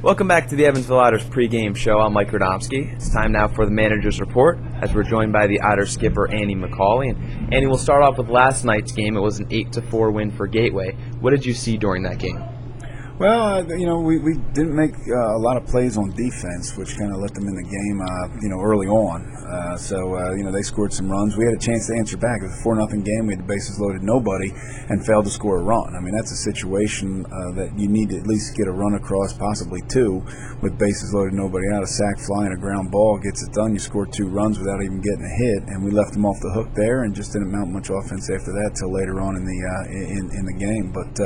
Welcome back to the Evansville Otters pregame show. I'm Mike Radomski. It's time now for the manager's report, as we're joined by the Otters skipper Andy McCauley. And Andy, we'll start off with last night's game. It was an 8-4 win for Gateway. What did you see during that game? Well, we didn't make a lot of plays on defense, which kind of let them in the game, early on. They scored some runs. We had a chance to answer back. It was a 4-0 game. We had the bases loaded, nobody, and failed to score a run. I mean, that's a situation that you need to at least get a run across, possibly two, with bases loaded, nobody out. A sac fly and a ground ball gets it done. You score 2 runs without even getting a hit, and we left them off the hook there and just didn't mount much offense after that till later on in the game. But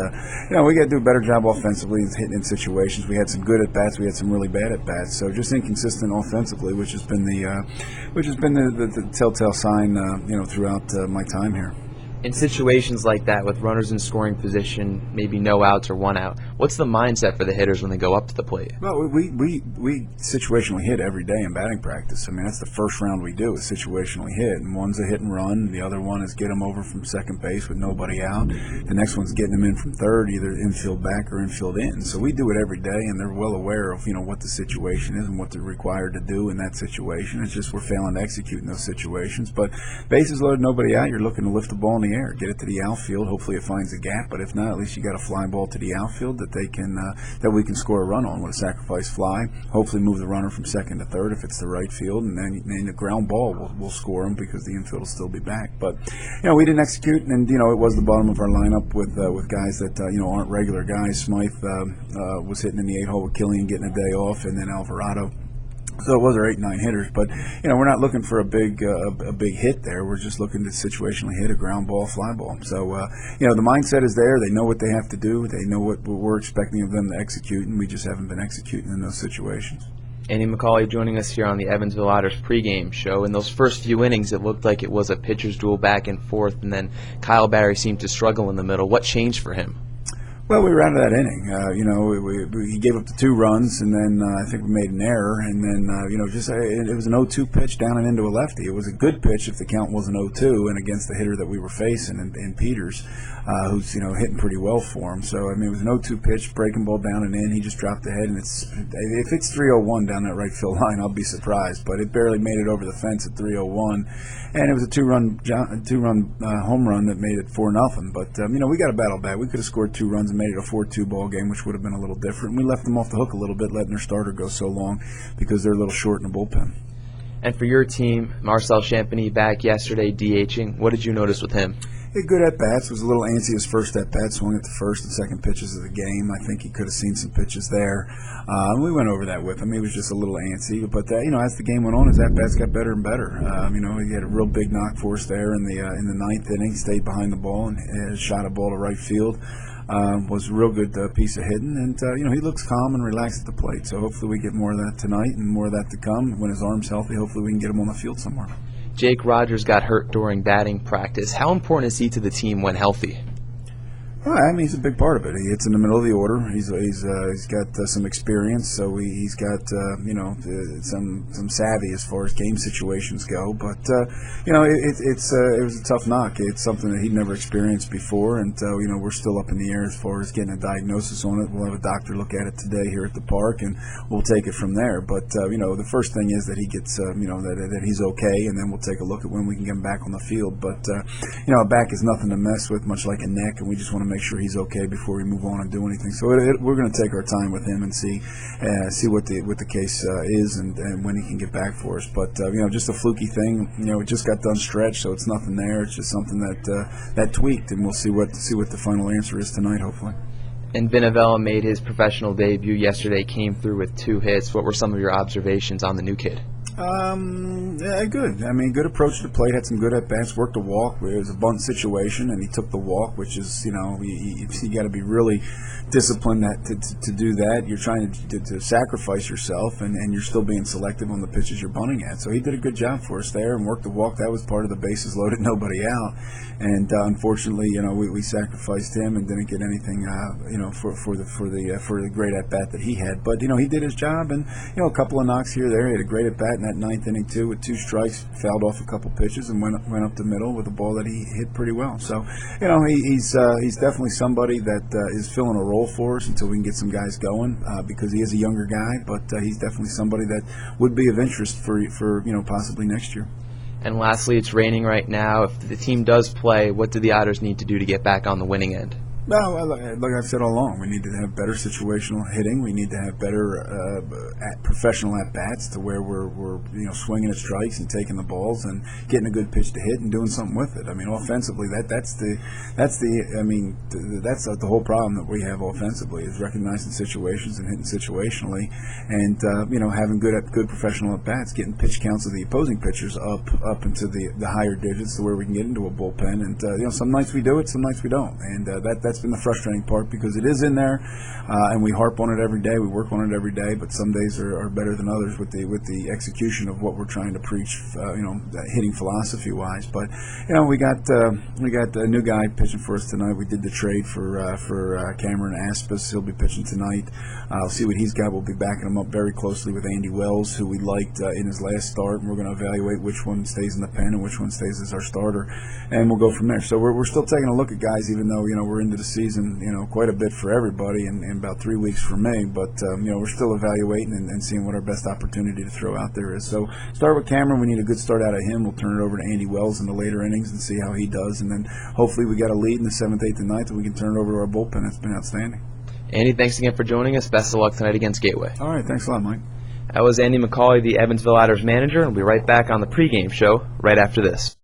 we got to do a better job offensively. Hitting in situations. We had some good at bats. We had some really bad at bats. So just inconsistent offensively, which has been the telltale sign, throughout my time here. In situations like that, with runners in scoring position, maybe no outs or 1 out, what's the mindset for the hitters when they go up to the plate? Well, we situationally hit every day in batting practice. I mean, that's the first round we do is situationally hit. And one's a hit and run. The other one is get them over from second base with nobody out. The next one's getting them in from third, either infield back or infield in. So we do it every day, and they're well aware of, what the situation is and what they're required to do in that situation. It's just we're failing to execute in those situations. But bases loaded, nobody out, you're looking to lift the ball in the air, get it to the outfield. Hopefully it finds a gap, but if not, at least you got a fly ball to the outfield that they can that we can score a run on with a sacrifice fly. Hopefully move the runner from second to third if it's the right field, and then the ground ball will score them because the infield will still be back. But we didn't execute, and it was the bottom of our lineup with guys that aren't regular guys. Smythe was hitting in the 8-hole with Killian getting a day off, and then Alvarado. So it was our 8-9 hitters, but we're not looking for a big hit there. We're just looking to situationally hit a ground ball, fly ball. So the mindset is there. They know what they have to do. They know what we're expecting of them to execute, and we just haven't been executing in those situations. Andy McCauley joining us here on the Evansville Otters pregame show. In those first few innings, it looked like it was a pitcher's duel back and forth, and then Kyle Barry seemed to struggle in the middle. What changed for him? Well, we were out of that inning. He gave up the 2 runs, and then I think we made an error, and then it was an 0-2 pitch down and into a lefty. It was a good pitch if the count was an 0-2, and against the hitter that we were facing in Peters, who's hitting pretty well for him. So I mean, it was an 0-2 pitch, breaking ball down and in. He just dropped the head, and if it's 301 down that right field line, I'll be surprised. But it barely made it over the fence at 301, and it was a 2-run home run that made it 4-0. But we got to battle back. We could have scored 2 runs and made it a 4-2 ball game, which would have been a little different. We left them off the hook a little bit, letting their starter go so long because they're a little short in the bullpen. And for your team, Marcel Champagnie back yesterday DHing. What did you notice with him? He had good at-bats. Was a little antsy his first at-bat, swung at the first and second pitches of the game. I think he could have seen some pitches there. We went over that with him. He was just a little antsy. But, as the game went on, his at-bats got better and better. He had a real big knock for us there in the ninth inning. Stayed behind the ball and shot a ball to right field. Was a real good piece of hitting. And, he looks calm and relaxed at the plate. So hopefully we get more of that tonight and more of that to come. When his arm's healthy, hopefully we can get him on the field somewhere. Jake Rogers got hurt during batting practice. How important is he to the team when healthy? Well, I mean, he's a big part of it. He hits in the middle of the order. He's got some experience, so he's got some savvy as far as game situations go. But it was a tough knock. It's something that he'd never experienced before, and we're still up in the air as far as getting a diagnosis on it. We'll have a doctor look at it today here at the park, and we'll take it from there. But the first thing is that he gets that he's okay, and then we'll take a look at when we can get him back on the field. But a back is nothing to mess with, much like a neck, and we just want to make sure he's okay before we move on and do anything. So we're going to take our time with him and see what the case is and when he can get back for us. But just a fluky thing. It just got done stretched, so it's nothing there. It's just something that tweaked, and we'll see what the final answer is tonight, hopefully. And Vin Avella made his professional debut yesterday. Came through with 2 hits. What were some of your observations on the new kid? Good. I mean, good approach to the plate. Had some good at bats. Worked a walk. It was a bunt situation, and he took the walk, which is you got to be really disciplined to do that. You're trying to sacrifice yourself, and you're still being selective on the pitches you're bunting at. So he did a good job for us there and worked the walk. That was part of the bases loaded, nobody out. And unfortunately, we sacrificed him and didn't get anything, for the great at bat that he had. But he did his job, and a couple of knocks here or there. He had a great at bat. in that ninth inning too with 2 strikes, fouled off a couple pitches and went up the middle with a ball that he hit pretty well. So, he's definitely somebody that is filling a role for us until we can get some guys going because he is a younger guy, but he's definitely somebody that would be of interest for possibly next year. And lastly, it's raining right now. If the team does play, what do the Otters need to do to get back on the winning end? Well, like I've said all along, we need to have better situational hitting. We need to have better professional at-bats to where we're swinging at strikes and taking the balls and getting a good pitch to hit and doing something with it. I mean, offensively, that's the whole problem that we have offensively is recognizing situations and hitting situationally, and having good professional at-bats, getting pitch counts of the opposing pitchers up into the higher digits to where we can get into a bullpen. And some nights we do it, some nights we don't, and that's been the frustrating part because it is in there, and we harp on it every day. We work on it every day, but some days are better than others with the execution of what we're trying to preach, hitting philosophy-wise. But we got a new guy pitching for us tonight. We did the trade for Cameron Aspis. He'll be pitching tonight. I'll see what he's got. We'll be backing him up very closely with Andy Wells, who we liked in his last start, and we're going to evaluate which one stays in the pen and which one stays as our starter, and we'll go from there. So we're still taking a look at guys, even though we're into the season, quite a bit for everybody, and about 3 weeks for me. But we're still evaluating and seeing what our best opportunity to throw out there is. So start with Cameron. We need a good start out of him. We'll turn it over to Andy Wells in the later innings and see how he does, and then hopefully we got a lead in the 7th, 8th, and 9th, and we can turn it over to our bullpen. It's been outstanding. Andy, thanks again for joining us. Best of luck tonight against Gateway. All right, thanks a lot, Mike. That was Andy McCauley, the Evansville Otters manager, and we'll be right back on the pregame show right after this.